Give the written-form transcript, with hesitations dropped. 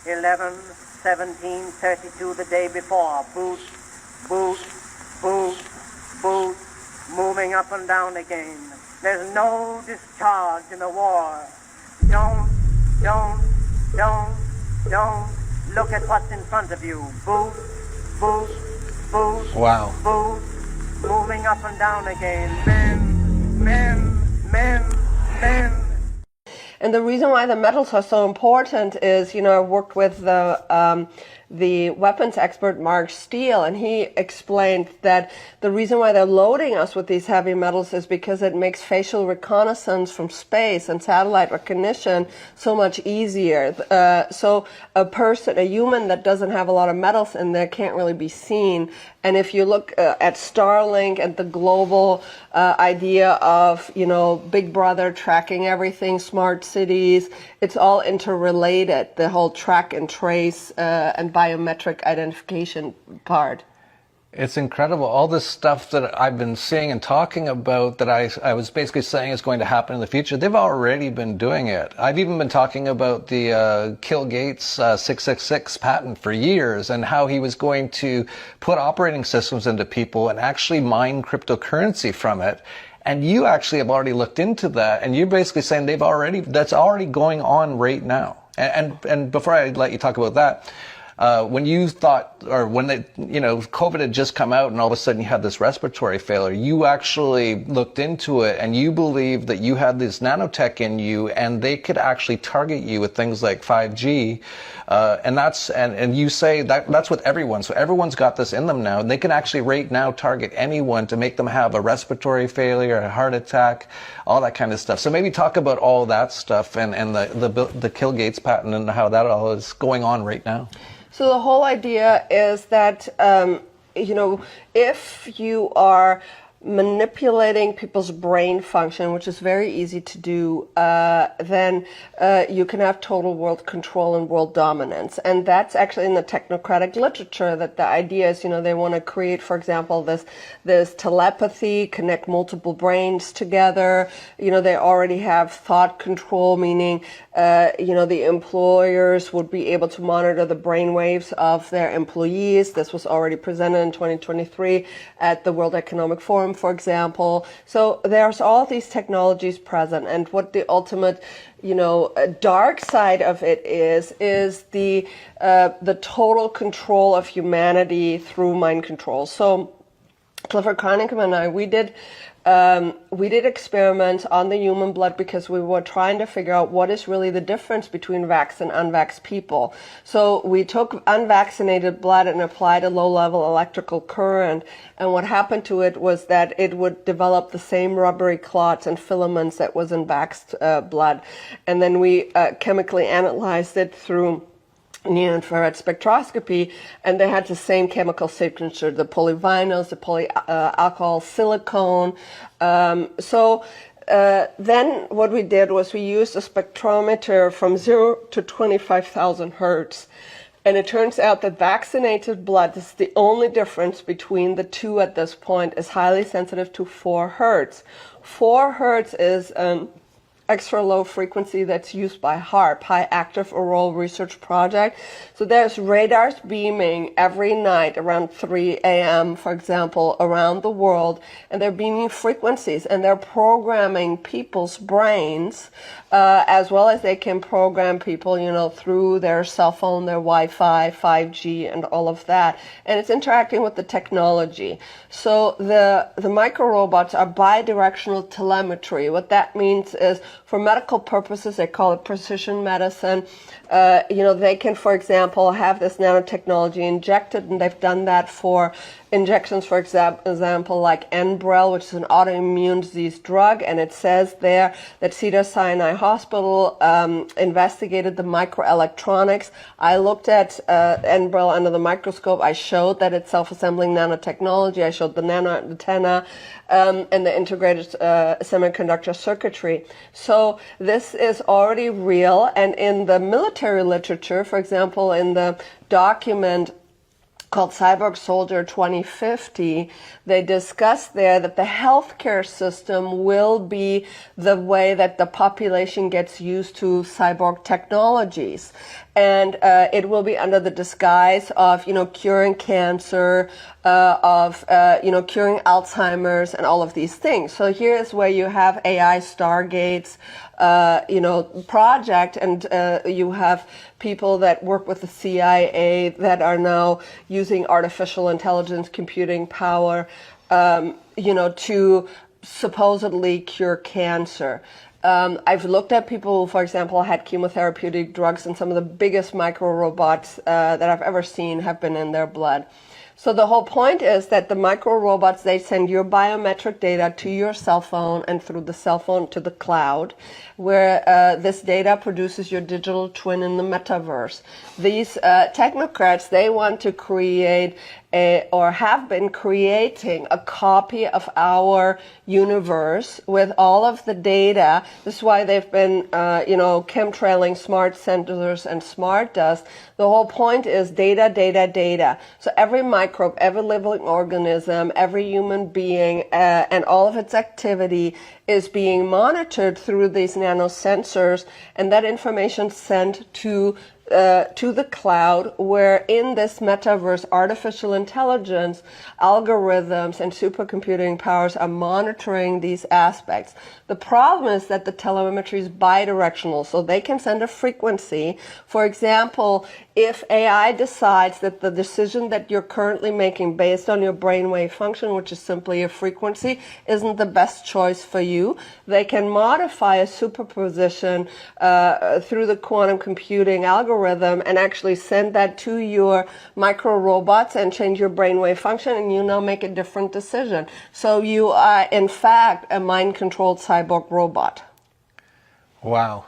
11/17/32 the day before. Boot, boot, boot, boot, moving up and down again. There's no discharge in the war. Don't look at what's in front of you. Boot, boot, boot, wow. boot, moving up and down again. Men. And the reason why the metals are so important is, I worked with the weapons expert Mark Steele, and he explained that the reason why they're loading us with these heavy metals is because it makes facial reconnaissance from space and satellite recognition so much easier. So a human that doesn't have a lot of metals in there can't really be seen. And if you look at Starlink and the global idea of, Big Brother tracking everything, smart cities, it's all interrelated, the whole track and trace and biometric identification part. It's incredible. All this stuff that I've been seeing and talking about that I was basically saying is going to happen in the future, they've already been doing it. I've even been talking about the Bill Gates 666 patent for years and how he was going to put operating systems into people and actually mine cryptocurrency from it. And you actually have already looked into that, and you're basically saying that's already going on right now. And before I let you talk about that, when you thought, or when COVID had just come out and all of a sudden you had this respiratory failure, you actually looked into it and you believed that you had this nanotech in you and they could actually target you with things like 5G. And you say that's with everyone. So everyone's got this in them now, and they can actually right now target anyone to make them have a respiratory failure, a heart attack, all that kind of stuff. So maybe talk about all that stuff and the Bill Gates patent and how that all is going on right now. So the whole idea is that, if you are manipulating people's brain function, which is very easy to do, then you can have total world control and world dominance. And that's actually in the technocratic literature, that the idea is, they want to create, for example, this telepathy, connect multiple brains together. They already have thought control, meaning, the employers would be able to monitor the brain waves of their employees. This was already presented in 2023 at the World Economic Forum, for example. So there's all these technologies present, and what the ultimate, dark side of it is the total control of humanity through mind control. So Clifford Carnicom and I, we did experiments on the human blood because we were trying to figure out what is really the difference between vaxxed and unvaxxed people. So we took unvaccinated blood and applied a low-level electrical current, and what happened to it was that it would develop the same rubbery clots and filaments that was in vaxxed blood. And then we chemically analyzed it through near-infrared spectroscopy, and they had the same chemical signature, the polyvinyls, the polyalcohol silicone. Then what we did was we used a spectrometer from 0 to 25,000 hertz. And it turns out that vaccinated blood, this is the only difference between the two at this point, is highly sensitive to 4 hertz. 4 hertz is extra low frequency that's used by HAARP, High Active Auroral Research Project. So there's radars beaming every night around 3 a.m., for example, around the world, and they're beaming frequencies, and they're programming people's brains, as well as they can program people, through their cell phone, their Wi-Fi, 5G, and all of that. And it's interacting with the technology. So the micro robots are bidirectional telemetry. What that means is, for medical purposes, they call it precision medicine. They can, for example, have this nanotechnology injected, and they've done that for injections, for example, like Enbrel, which is an autoimmune disease drug, and it says there that Cedars-Sinai Hospital investigated the microelectronics. I looked at Enbrel under the microscope. I showed that it's self-assembling nanotechnology. I showed the nano antenna and the integrated semiconductor circuitry. So this is already real, and in the military literature, for example, in the document called Cyborg Soldier 2050, they discuss there that the healthcare system will be the way that the population gets used to cyborg technologies. and it will be under the disguise of, curing cancer, of, curing Alzheimer's and all of these things. So here's where you have AI Stargates, project, and you have people that work with the CIA that are now using artificial intelligence computing power, to supposedly cure cancer. I've looked at people who, for example, had chemotherapeutic drugs, and some of the biggest micro-robots that I've ever seen have been in their blood. So the whole point is that the micro-robots, they send your biometric data to your cell phone and through the cell phone to the cloud, where this data produces your digital twin in the metaverse. These technocrats, they want to create or have been creating a copy of our universe with all of the data. This is why they've been, chemtrailing smart sensors and smart dust. The whole point is data, data, data. So every microbe, every living organism, every human being, and all of its activity is being monitored through these nanosensors, and that information sent to the cloud, where in this metaverse, artificial intelligence, algorithms, and supercomputing powers are monitoring these aspects. The problem is that the telemetry is bidirectional, so they can send a frequency. For example, if AI decides that the decision that you're currently making based on your brainwave function, which is simply a frequency, isn't the best choice for you, they can modify a superposition through the quantum computing algorithm and actually send that to your micro robots and change your brainwave function, and you now make a different decision. So you are, in fact, a mind-controlled cyborg robot. Wow.